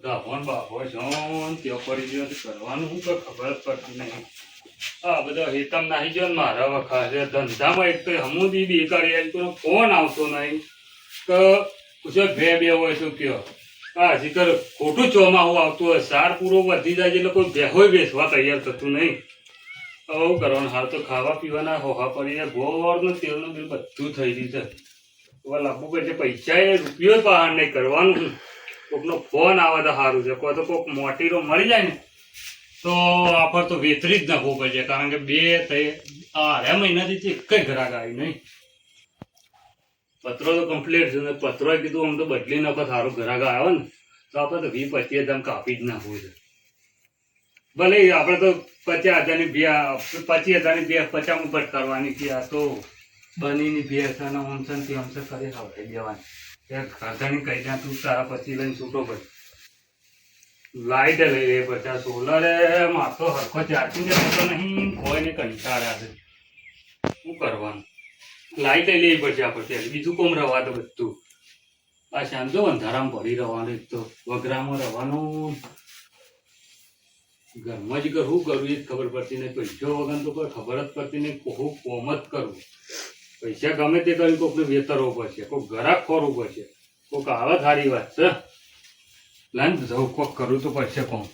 ગાભણ બાભો John ત્યાં પડી ગયો કરવાનું હું કઈ ખબર જ પડતી નહીં. આ બધા હેતમ નાહી ગયો ને મારા વખા છે ધંધામાં એક તો હમુદી બેકારી આવી તો ફોન આવતો નહીં કે કુછ બે હોય તો કયો હા શીખર ખોટું ચોમાહું આવતું હોય સાર પૂરો વધી જાય એટલે કોઈ બેહોય બેસવા તૈયાર થતું નહીં. હવે શું કરવાનું હાલ તો ખાવા પીવાના હોહા પડીને ગોળ ને તેલનું બિલ બધું થઈ રહ્યું છે. હવે લાંબુ કે પૈસા એ રૂપિયો બહાર નહીં કરવાનું. કોકનો ફોન આવે તો સારું છે કોઈ તો કોઈક મોટીરો મળી જાય ને તો આપણે તો વેતરી જ નાખવું પડશે કારણ કે બે મહિનાથી એક જ ઘરાક આવી નહીં. પત્રો તો કમ્પ્લીટ છે ને પત્રો કીધું આમ તો બદલી નાખો સારું ઘરાક આવે ને તો આપણે તો 20-25 કાપી જ નાખવું છે. ભલે આપણે તો 50,000ની 25,000ની 50 ઉપર કરવાની કે આ તો બનીની 2 ઓમસન થી ઓમસન કરી ખાવડાવી દેવાની. ઘરધાની કહી દે તું તારા પછી લઈને છૂટો પડ લાઈટ લઈ લે પછી સોલરે માથો હરખો ચાર્જિંગ જતો નહીં કોઈને કંટાળ્યા છે. શું કરવાનું લાઈટ લઈ લેવી પડશે આપણે બીજું કોમ રવા તો બધું આ શાંતો અંધારામાં પડી રહેવાનું. એક તો વગરામાં રહેવાનું ઘરમાં જ શું કરવું એ જ ખબર પડતી નહીં. પૈસા વગર તો કોઈ ખબર જ પડતી નહીં. હું કોમ જ કરવું પૈસા ગમે તે કરીને કોઈકને વેતરવો પડશે કોઈક ઘરાક ખોરવું પડશે કોઈક આવે સારી વાત છે લાઈન જવું કોઈક કરવું તો પડશે કોમ.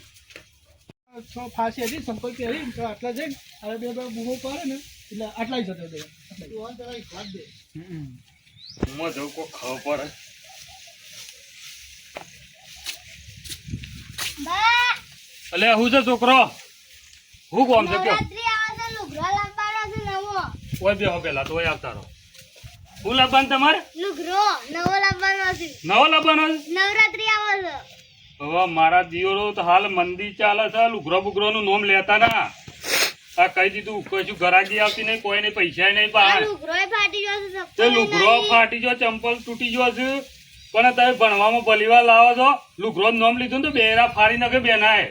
ફાંસી હતી સંકોચ પહેરી તો આટલા છે ને હવે બે બૂમો પડે ને એટલે આટલા જ જતો હું જવું કોઈક ખબર પડે. એટલે હું છે છોકરો હું કોમ છે કયો કોઈ બે પેલા તો આવતા રહો. શું લાવવાનું તમારે નવો લાવવાનો નવરાત્રી આવે છે. હવે મારા દિયોરો તો હાલ મંદી ચાલે છે લુગરો બુગરો નું નોમ લેતા ના આ કહી દીધું કશું ઘરાકી આવતી નહીં કોઈ નહીં પૈસા નહીં બહાર લુગરો ફાટી ગયો ચંપલ તૂટી ગયો છે પણ તમે ભણવામાં ભલીવાર લાવો છો લુગરો નોમ લીધું ને તો બેરા ફાડી નાખે બેનાય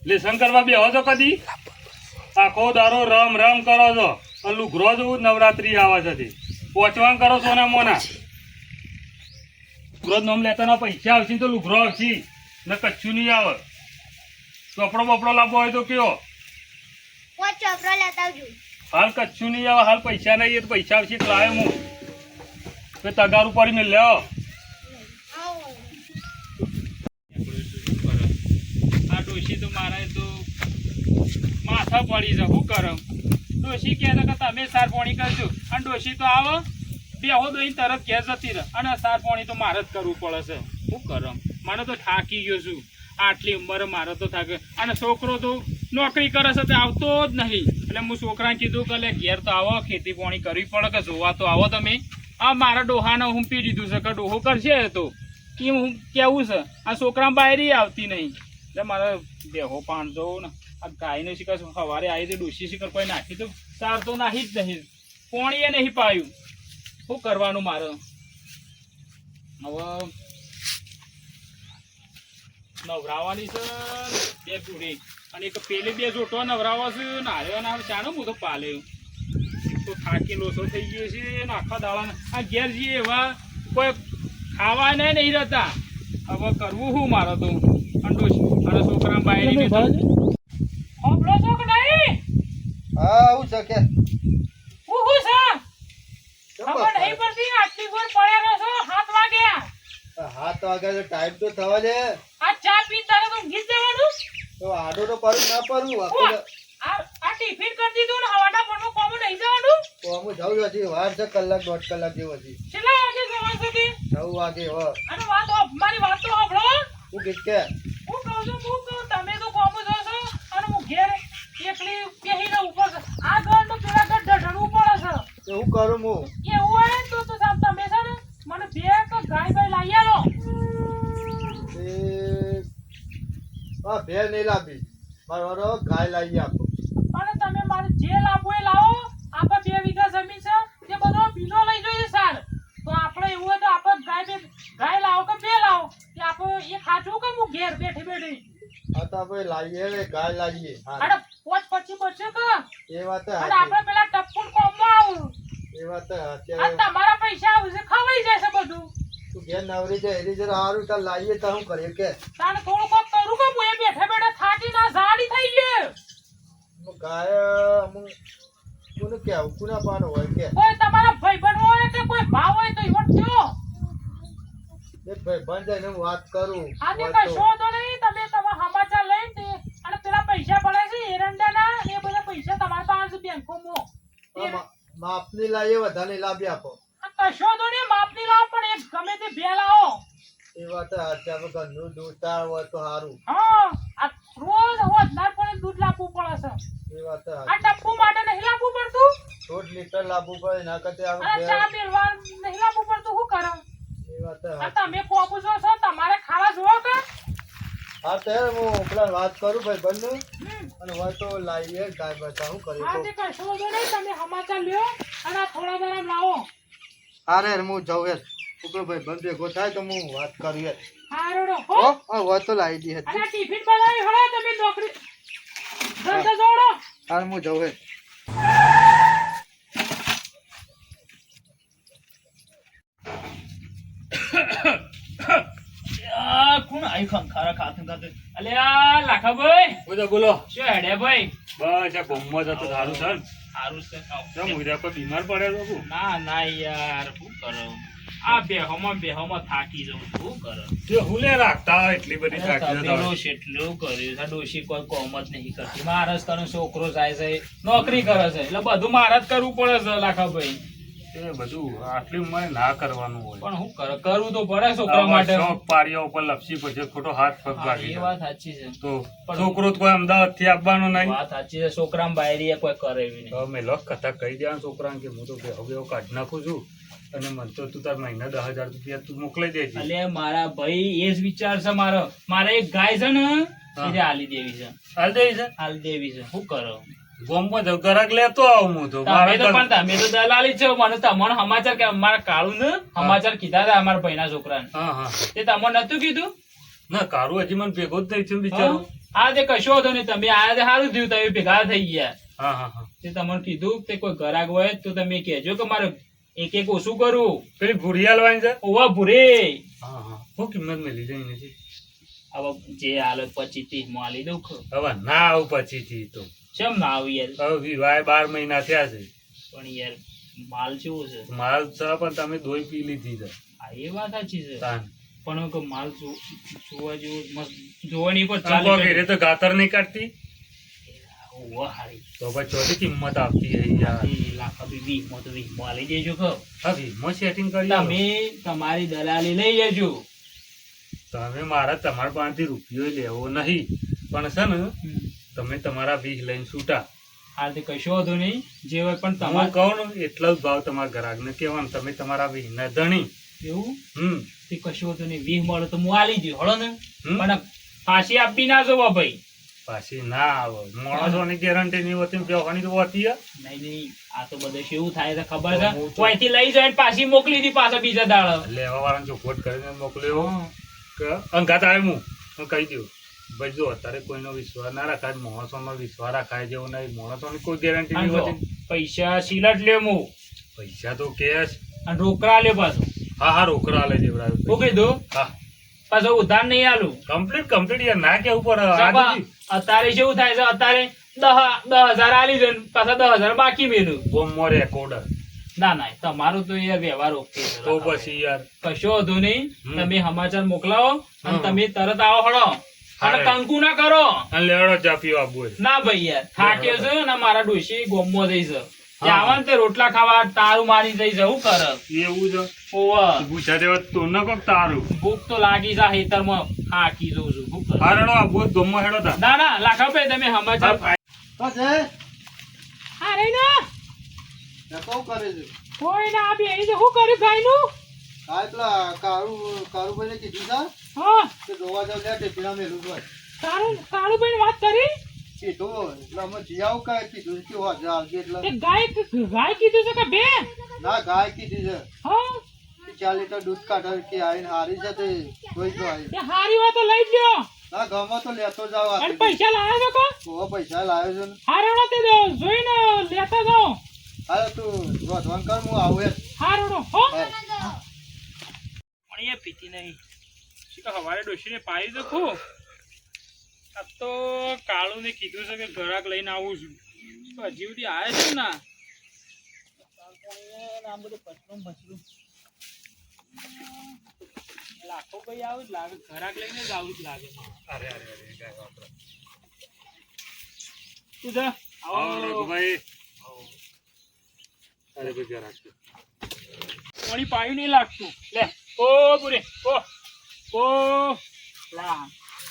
લેસન કરવા બેહો છો કદી આખો દારો રમ રમ કરો છો અને લુગરો જેવું નવરાત્રી આવે છે પોચવાન કરો સોના મોના લુગરો નોમ લેતા પૈસા આવશે તો લુગરો આવશે ને કચ્છું નહીં આવે. ચોપડો બપડો લાવવો હોય તો કયો હાલ કચ્છું નહીં આવે હાલ પૈસા નહીં તો પૈસા આવશે લાવે હું તગાર ઉપર મેં લેવો. આ ડોશી તો મારે તો માથા પડી છે શું કરો. ડોશી કહે કે તમે સાર પાણી કરજો અને ડોશી તો આવો બેહો દોઈને તરત ઘેર જતી રહે અને સાર પાણી તો મારે જ કરવું પડે છે. શું કરો મને તો થાકી ગયો છું આટલી ઉંમરે મારે તો થાકે અને છોકરો તો નોકરી કરે છે તે આવતો જ નહીં એટલે હું છોકરાને કીધું કે લે ઘેર તો આવો ખેતી પાણી કરવી પડે કે જોવા તો આવો તમે. આ મારા ડોહાને હુંપી દીધું છે કે ડોહો કરશે તો કેમ હું કેવું છે આ છોકરા બહાર આવતી નહીં એટલે મારે બેહો પાણ જવું ને આ ગાયને શિકાર સવારે આવી તો ડોસી શિકાર કોઈ નાખી તો સાર તો નાહી જ નહીં પોણી એ નહીં પાયું. શું કરવાનું મારે હવે નવરાવાની છે બે પૂરી અને એક પેલી બે જોટો નવરાવા છે નાર્યો ના ચાનો હું તો પાલે તો થાકી લોસો થઈ ગયો છે ને આખા દાડા આ ઘેર જઈએ એવા કોઈ ખાવા નહીં રહેતા. હવે કરવું શું મારે તો અને છોકરા બાયરી હોબળો છો કે નહીં? હા હું છે કે હું છે ખબર નહીં પડતી આટલી વાર પડ્યા છો 7 વાગ્યા. 7 વાગ્યા તો ટાઈમ તો થવા દે. આ ચા પી તારે તો ઊંઘી જવાનું તો આડો તો પરું ના પરું આ ટિફિન કરી દીધું ને હવાના પડમાં કોમ નહીં જવાનું તો હું જાઉં હજી વાર છે કલાક 1.5 કલાક જેવો હજી. કેટલા વાગે જવાનું છે 9 વાગે હો. અને મારી વાત તો સાંભળો. હું કે હું કહું છું તમે તો કોમ જો છો અને હું ઘેર એકલી બેહીને ઉપર આ ઘર તો પેલા ઘર ઢળવું પડે છે. તો હું કરું હું એવું હોય ને તો તમે છે ને મને બે ગાય ભાઈ લાવી આલો. આ ભેર નહીં લાવી મારો ગાય લાવી આપો. અને તમે મારે જે લાવવું એ લાવો. આપણે 2 વીઘા જમીન છે તે બધો બીનો લઈ જોઈએ સાર તો આપણે એવું હોય તો આપણે ગાય લાવો કે બે લાવો કે આપણે એ ખાચું કે હું ઘેર બેઠી હા તો આપણે લાવીએ ગાય લાવીએ. અરે 5-25 બચે કે એ વાત અને આપણે પેલા ટપ્પુન કોમમાં આવું એ વાત તમારા પૈસા આવશે ખવાઈ જશે બધું. તું ઘેર નવરી જાય એની જરા સારું તાર લાવીએ તો શું કરીએ કે તાણે થોડું કોક કરું કે હું એ બેઠા બેઠા થાકી ના ઝાડી થઈ ગયે હું ગાય હું કોને કેવું કોના પાનો હોય કે કોઈ તમારા ભાઈબંધ હોય કે કોઈ ભાવ હોય તો ઈવન કયો એક ભાઈ બંધ જાય ને હું વાત કરું આજે વાત તો- કશો તો નહીં તમે તમારા સમાચાર લઈને તે અને પેલા પૈસા પડે છે એરંડાના એ બધા પૈસા તમારા પાસે બેંકોમાં આ માપની લાવીએ વધારે લાવી આપો આ કશો તો નહીં માપની લાવો પણ એક ગમે તે બે લાવો એ વાત અત્યારે ઘરનું દૂધ તાર હોય તો સારું હા આ રોજ હોદનાર પણ દૂધ લાવવું પડે છે એ વાત આ ટપ્પુ માટે નહીં લાવવું પડતું 1.5 લીટર લાવવું પડે ના કરતે અને આવે ચા પીવા નહીં લાવવું પડતું શું કરો એ વાત આ તમે કોપુ છો તમારે ખાવા જોવો કે હા ત્યારે હું પેલા વાત કરું ભાઈ બંને હમ. અને હોય તો લાવીએ ગાય બચા શું કરીએ હા તો તે કશો તો નહીં તમે સમાચાર લ્યો અને આ થોડા જરા લાવો હા રે હું જાઉં યાર ઉપરો ભાઈ બંધ ભેગો થાય તો હું વાત કરું યાર હારોડો હો હા હોય તો લાવી દી હતી અને આ ટિફિન બનાવી હળો તમે નોકરી ધંધો જોડો હા હું જાઉં યાર કોણ આઈ ખંખારા ખાતું ખાતું અલે આ લાખાભાઈ બોલો બોલો શું હેડે ભાઈ બસ આ ગોમમાં જતો સારું છે ને? સારું છે કેમ ઉધર પર બીમાર પડેલો છું ના ના યાર શું કરો આ બેહોમાં થાકી જવું શું કરો તે હું લે રાખતા હોય એટલી બધી થાકી જતા તબેલો હોય. શેટલું કર્યું છે ડોશી કોઈ કોમ જ નહીં કરતી મારે જ કરવાનો છોકરો જાય છે નોકરી કરે છે એટલે બધું મારે જ કરવું પડે છે લાખાભાઈ એ બધું આટલી ઉંમરે ના કરવાનું હોય પણ શું કરે કરવું તો પડે છોકરા આવા માટે શોખ પાડ્યા ઉપર લપસી પછી ખોટો હાથ પગ હા, ભાગી એ જાય. વાત સાચી છે તો છોકરો તો કોઈ અમદાવાદ થી આપવાનો નહીં વાત સાચી છે છોકરા બાયરી કોઈ કરે એવી નહીં તો મેં લોક કથા કહી દેવાનું છોકરાને કે હું તો હવે કાઢી નાખું છું અને મને તો તું તાર મહિના 10,000 રૂપિયા તું મોકલી દેજે. અલે મારા ભાઈ એ જ વિચાર છે મારે એક ગાય છે ને એને હાલી દેવી છે હાલ દે છે હાલી દેવી છે શું કરો ગોમમાં જ ગ્રાહક લેતો આવું હું તો તમે તો પણ તમે તો દલાલી જ છો મને તમને સમાચાર કે અમારા કાળું ને સમાચાર કીધા હતા અમારા ભાઈના છોકરાને હા હા તે તમને નતું કીધું ના કારું હજી મને ભેગો જ નહીં થયું બિચારું. આ તે કશો હતો ને તમે આયા તે સારું થયું તમે ભેગા થઈ ગયા હા હા હા તે તમને કીધું તે કોઈ ઘરાક હોય તો તમે કહેજો કે મારે એક એક ઓછું કરું પેલી ભૂરી હાલવાની છે ઓવા ભૂરે હા હા શું કિંમત મેલી જાય નથી હવે જે હાલ 25-30 માં આલી દઉં ખરું. હવે ના આવું પછીથી તો કેમ ના આવી યાર હવે વિવાહ 12 મહિના થયા છે પણ યાર માલ કેવો છે માલ છે પણ તમે દોઈ પી લીધી છે હા એ વાત સાચી છે તાન. પણ હવે માલ જોવા જેવું મસ્ત જોવાની પર આમ કહો કે ચાલે રે તો ગાતર નહીં કાઢતી ઓવા હારી તો પછી ચોથી કિંમત આપતી હે યાર. એ લાખા બી 20 માં તો 20 માં આલી દેજો ખો હવે વીમો સેટિંગ કરી આલો. તમે તમારી દલાલી લઈ જજો તમે મારા તમારા પાસેથી રૂપિયો લેવો નહીં પણ છે ને તમે તમારા 20 લઈને છૂટા. હાલ તે કશો હતો નહીં જે હોય પણ હું તમારે કહું ને એટલો જ ભાવ તમારા ગ્રાહકને કહેવાનો તમે તમારા 20 ના ધણી. એવું તે કશો હતો નહીં 20 મળે તો હું આલી દઉં હળો ને હમ. પણ ફાંસી આપી ના જોવા ભાઈ પાછી ના આવે માણસોની ગેરંટી નહીં હોતી બેવાની તો હોતી હે. નહીં આ તો બધું કેવું થાય છે ખબર છે હું તો- કોઈથી લઈ જાય ને પાછી મોકલી દી પાછા બીજા દાડા લેવા વાળાને ચોખવટ કરીને મોકલ્યો કે અંગાત આવે હું કહી દઉં ભાઈ જો અત્યારે કોઈનો વિશ્વાસ ના રાખાય માણસોનો વિશ્વાસ રાખાય જેવો નહીં માણસોની કોઈ ગેરંટી નહીં હોતી. પૈસા સિલટ લે હું પૈસા તો કેશ અને રોકડા લે પાછું હા હા રોકડા લે દેવડાવે શું કીધું હા પાછું ઉધાર નહીં આલું કમ્પ્લીટ યાર ના કેવું પડે આ સાબા, નથી. અત્યારે કેવું થાય છે અત્યારે 10,000 આલી દે ને પાછા 10,000 બાકી મેલું ગોમમાં રેકોર્ડ ના ના તમારું તો યાર વ્યવહાર ઓકે છે. તો પછી યાર કશો વધુ નહીં હમ. તમે સમાચાર મોકલાવો અને હમ. તમે તરત આવો હળો અને હા. કંકુ ના કરો અને લેવડો ચા પીવા આપવું હોય. ના ભાઈ યાર થાક્યો છે ને મારા ડોશી ગોમમાં જઈ છે હા. આવે ને તે રોટલા ખાવા તારું મારી જઈ છે શું કરે એવું છે ઓવા પૂછા દેવા તો ન કોક તારું ભૂખ તો લાગી છે ખેતરમાં હાકી જઉં છું શું કરે હારણો આ બોધ ગોમમાં હેડો તા ના ના લાખાભાઈ તમે સમાચાર હા છે હા રહી ને ને કહું કરે છે કોઈ ના આપી અહીં શું કર્યું ગાય નું હા પેલા કારુભાઈને કીધું છે હા કે જોવા જાવ લે ટેપીના મેલું હોય કાળુભાઈ વાત કરી કીધું એટલે અમે જઈ આવું કાંઈ કીધું કે હોજે આવજે એટલે તે ગાય કીધું છે કે બે ના ગાય કીધી છે હા કે 4 લીટર દૂધ કાઢે કે આવીને હારી છે તે જોઈ જો આવી તે હારી હોય તો લઈ લ્યો ના ગામમાં તો લેતો જાવ અને પૈસા લાવ્યો છો કો બહુ પૈસા લાવ્યો છે ને હારેડો તે જોઈને લેતા જાઓ હાલો તું વધવાન કર હું આવું યાર હારેડો હો હા. અહીંયા પીતી નહીં શું કે હવારે ડોશીને પાઈ દખું આ તો કાળું ને કીધું છે કે ઘરાક લઈને આવું છું તો હજી સુધી આવે છે ને આમ બધું પછરું પછરું લાખો ભાઈ આવું જ લાગે ઘરાક લઈને જ આવું જ લાગે અરે અરે અરે ગાય વાપરો તું જા આવો રઘુભાઈ અરે ભાઈ જરા પાણી પાયું નહીં લાગતું લે ઓ બુરે ઓ લા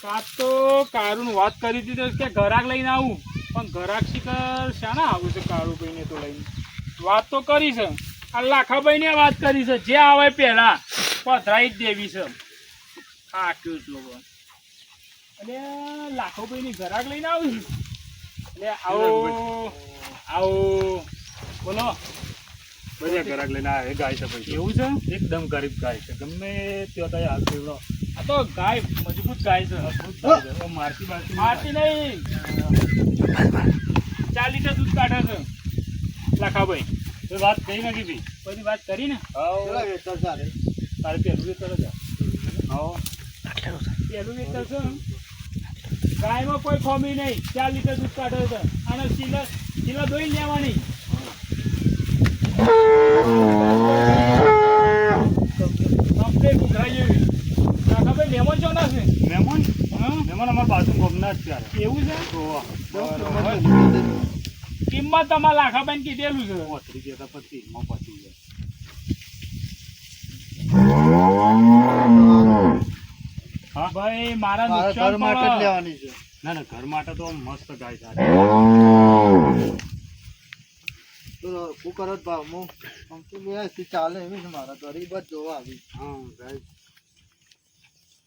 કાં તો કારુની વાત કરી હતી તો કે ઘરાક લઈને આવું પણ ઘરાક શીખર શાના આવું છે કારુભાઈને તો લઈને વાત તો કરી છે આ લાખાભાઈને વાત કરી છે જે આવે પહેલા પધરાઈ જ દેવી છે હા કેવું છે લોકો અને લાખાભાઈની ઘરાક લઈને આવું છું એટલે આવો આવો બોલો બધા ઘરાક લઈને આવે ગાય છે ભાઈ એવું છે એકદમ ગરીબ ગાય છે ગમે ત્યાં ત્યાં હાથ ફેવડો આ તો ગાય મજબૂત ગાય છે મારતી મારતી નહીં 4 લીટર દૂધ કાઢે છે લાખાભાઈ એ વાત કઈ નથી ભાઈ બધી વાત કરી ને કેટલા વેચતા ચાલે? તારે પેલું વેતર જ પેલું વેતર છે ગાયમાં કોઈ ખોમી નહીં 4 લીટર દૂધ કાઢે છે અને શીલા દોઈ લેવાની કમ્પ્લેટ ઉઘરાઈ જેવી લાખાભાઈ મહેમાન ચોના છે મહેમાન હા મહેમાન અમારા બાજુ ગમના જ ત્યારે એવું છે બરોબર. કિંમત તમારા લાખાભાઈને કીધેલું છે પોતરી ગયા હતા પછી એમાં પતી ગયા હા ભાઈ મારા મારા ઘર નુકસાન માટે જ પડે. લેવાની છે. ના ના ઘર માટે તો મસ્ત ગાય છે તો શું કરો છો ભાવ? હું આમ તો વ્યવસ્થિત ચાલે એવી છે મારા ગરીબ જ જોવા આવી. હા ગાય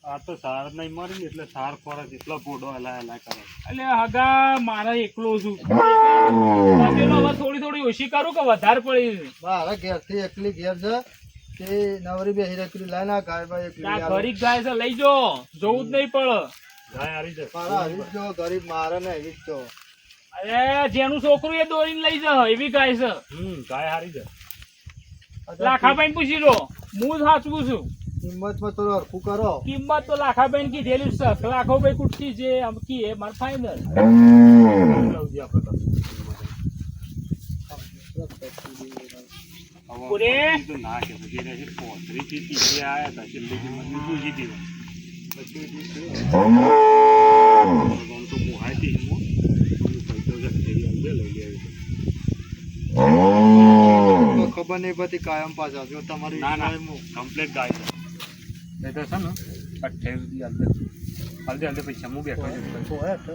આ તો સાર નહીં મળી ને એટલે સાર ફરક એટલો પોડો હલાય કરે એટલે હગા મારા એકલો છું તબેલો હવે થોડી થોડી ઓછી કરું કે વધારે પડી છે મારા ઘેરથી એકલી ઘેર છે તે નવરી બેહી રખડી લઈને આ ગાયમાં એકલી ત્યાં આવે. ગરીબ ગાય છે લઈ જો જોવું જ નહીં પડે ગાય હારી છે મારા આવી જ જો ગરીબ મારે ને એવી જ જો. અરે જેનું છોકરું એ દોરીને લઈ જા એવી ગાય છે ગાય હારી છે લાખાભાઈ પૂછી લો હું જ સાચવું છું કિંમતમાં થોડું હરખું કરો. કિંમત તો લાખાભાઈ કીધેલી છે લાખાભાઈ કુટતી છે આમ કી એ માર ફાઈનલ લવજી આપણે તો. પૂરે. હવે તો ના કે પછી રહે પોતરી થી તીજે આયા હતા છેલ્લી કિંમત પૂછી હતી પછી આમ તો મોહાય હતી હું પૈસો છે ફેરી આવી લઈ લેવી તો ખબર નહીં પડતી કાયમ પાછા જો તમારી ના ના વિશ્વાસમાં. કમ્પ્લીટ ગાય છે નહીં તો છે ને 28 હાલદે હાલદે પૈસા હું બેઠો છું હોય તો.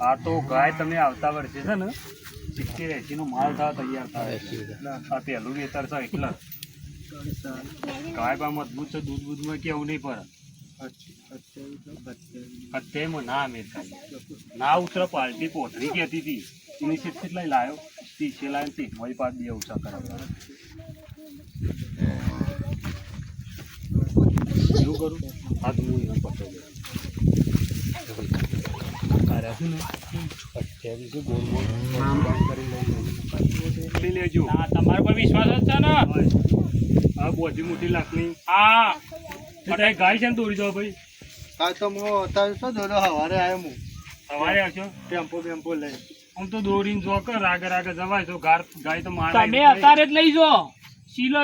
આ તો ગાય તમે આવતા વર્ષે છે ને 70-80 નો માલ થવા તૈયાર થાય આ પહેલું વેતર છે એટલે ગાય બા મજબૂત છે દૂધ બૂધમાં કેવું નહીં પડે અત્યારમાં ના મેં ના ઉતરે પાલટી પોતરી કહેતી હતી એની સીટ લઈ લાવ્યો 30 લાવ્યો 30 મારી પાસે 2 ઓછા કરાવ્યા શું કરું આ તો હું એને પકડી લઈ લેજો ના તમારા પર વિશ્વાસ જ છે ને આ બોધી મોટી લાકડી હા અત્યારે ગાય છે ને દોરી દો ભાઈ કાલ તો હું અત્યારે શું જોડો સવારે આવ્યો હું સવારે આવશો ટેમ્પો બેમ્પો લઈ. આમ તો દોરીને જો કર રાગે રાગે જવાય તો ગાય તો મારે તમે અત્યારે જ લઈ જો શીલો